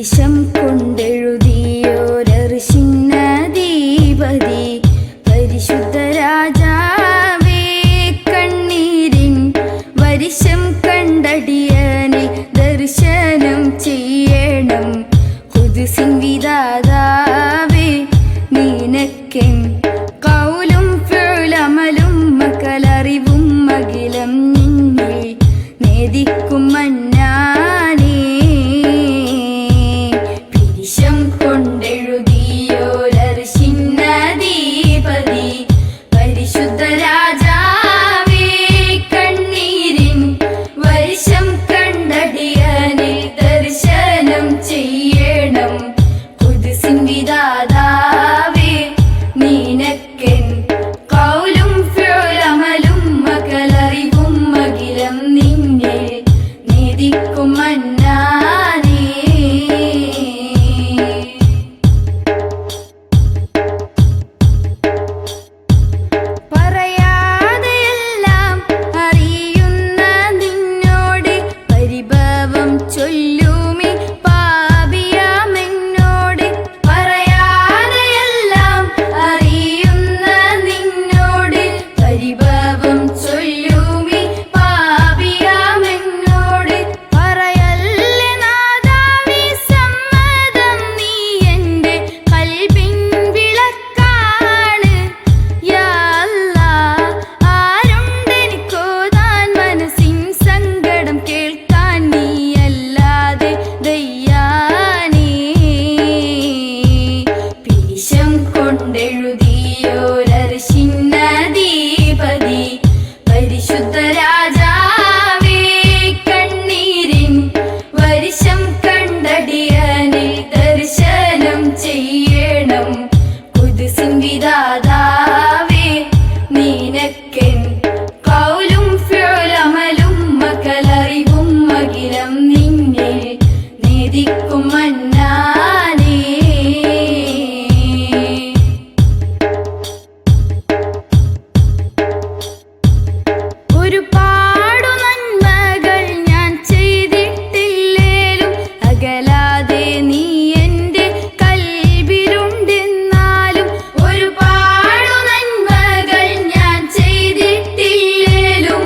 പിരിശം കൊണ്ടെഴുതിയോരർശിന്നധീപതി പരിശുദ്ധ രാജാവേ കണ്ണീരിൻ വരിശം കണ്ടടിയനെ ദർശനം ചെയ്യണം. ഖുദ്സിൻ വിധാതാവേ നിനക്കെൻ ഖൗലും ഫിഅലമലും മകലറിവും അഖിലം നിന്നിൽ നേദിക്കും മന്നാനേ. പിരിശം കൊണ്ടെഴുതിയോരർശിന്നധീപതി പരിശുദ്ധ രാജാവേ കണ്ണീരിൻ വരിശം കണ്ടടിയനെ ദർശനം ചെയ്യണം. ഖുദ്സിൻ വിധാതാവേ നിനക്കെൻ ഖൗലും ഫിഅലമലും മകലറിവും അഖിലം നിന്നിൽ നേദിക്കും മന്നാനേ. പറയാതെയെല്ലാം അറിയുന്ന നിന്നോട് പരിഭവം ചൊല്ലുമി പാപിയാമെന്നോട്. പറയാതെയെല്ലാം അറിയുന്ന നിന്നോട് പരിഭവം ചൊല്ലുമി പാപിയാമെന്നോട്. പറയല്ലേ നാഥാ വിസമ്മതം, നീ എൻ്റെ ഖൽബിൻ വിളക്കാണ്. യാ അല്ലാഹ്, ആരുണ്ടെനിക്കോതാൻ മനസ്സിൻ സങ്കടം കേൾക്കാൻ, നീയല്ലാതെ ദയ്യാനേ. പിരിശം കൊണ്ടെഴുതിയോരർശിന്നധീപതി പരിശുദ്ധ രാജാവേ കണ്ണീരിൻ വരിശം കണ്ടടിയനെ ദർശനം ചെയ്യണം. ഖുദ്സിൻ വിധാതാവേ നിനക്കെൻ ഖൗലും ഫിഅലമലും മകലറിവും അഖിലം നിന്നിൽ നേദിക്കും മന്നാനേ. ഒരുപാടു നന്മകൾ ഞാൻ ചെയ്തിട്ടില്ലേലും അകലാതെ നീ എൻ്റെ കൽബിലുണ്ടെന്നാലും. ഒരുപാടു നന്മകൾ ഞാൻ ചെയ്തിട്ടില്ലേലും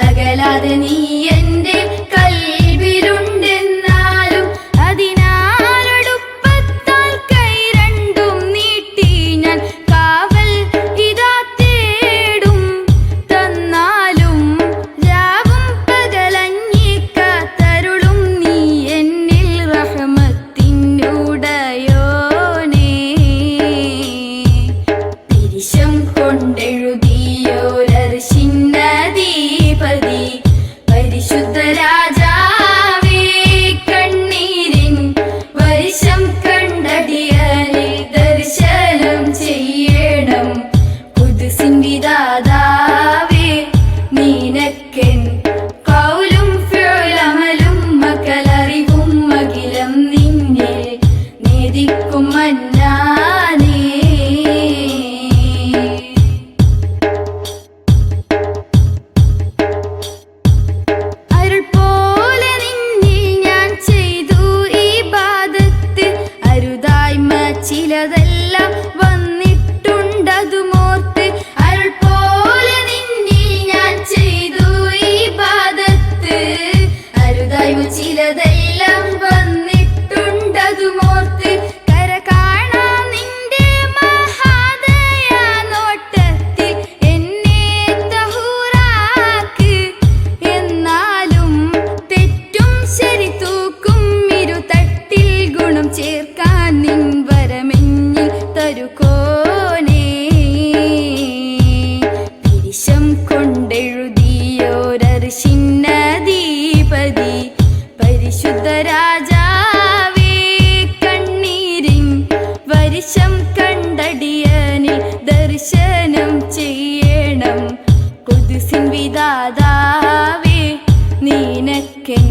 അകലാതെ നീ എൻ്റെ കൽബിലുണ്ടെന്നാലും. അതിനാലൊടുപ്പത്താൽ കൈ രണ്ടും നീട്ടി ഞാൻ കാവൽ ഇതാ തേടും. തന്നാലും രാവും പകലഞ്ഞിക്കാത്തരുളും നീ എന്നിൽ റഹ്മത്തിനുടയോനേ. പിരിശം കൊണ്ടെഴുതിയോരർശിന്നധീപതി പരിശുദ്ധ രാജാവേ കണ്ണീരിൻ വരിശം കണ്ടടിയനെ ദർശനം ചെയ്യണം. ഖുദ്സിൻ വിധാതാവേ നിനക്കെൻ ഖൗലും ഫിഅലമലും മകലറിവും അഖിലം നിന്നിൽ നേദിക്കും മന്നാനേ. അരുൾ പോലെ നിന്നിൽ ഞാൻ ചെയ്തു ഇബാദത്ത്, അരുതായ്മ ചിലതെല്ലാം വന്നിട്ടുണ്ടതുമോർത്ത്. അരുൾ പോലെ നിന്നിൽ ഞാൻ ചെയ്തു ഇബാദത്ത്, അരുതായ്മ ചിലതെല്ലാം വന്നിട്ടുണ്ടതുമോർത്ത്. കര കാണാം നിന്റെ മഹാദയാ നോട്ടത്തിൽ എന്നെ തഹൂറാക്ക്. എന്നാലും തെറ്റും ശരി തൂക്കും ഇരുതട്ടിൽ ഗുണം ചേർക്കാൻ നിൻ വരമെന്നിൽ തരുകോനേ. പിരിശം കൊണ്ടെഴുതിയോരർശിന്നധീപതി പരിശുദ്ധ രാജാവേ കണ്ണീരിൻ വരിശം കണ്ടടിയനെ ദർശനം ചെയ്യണം. ഖുദ്സിൻ വിധാതാവേ നിനക്കെൻ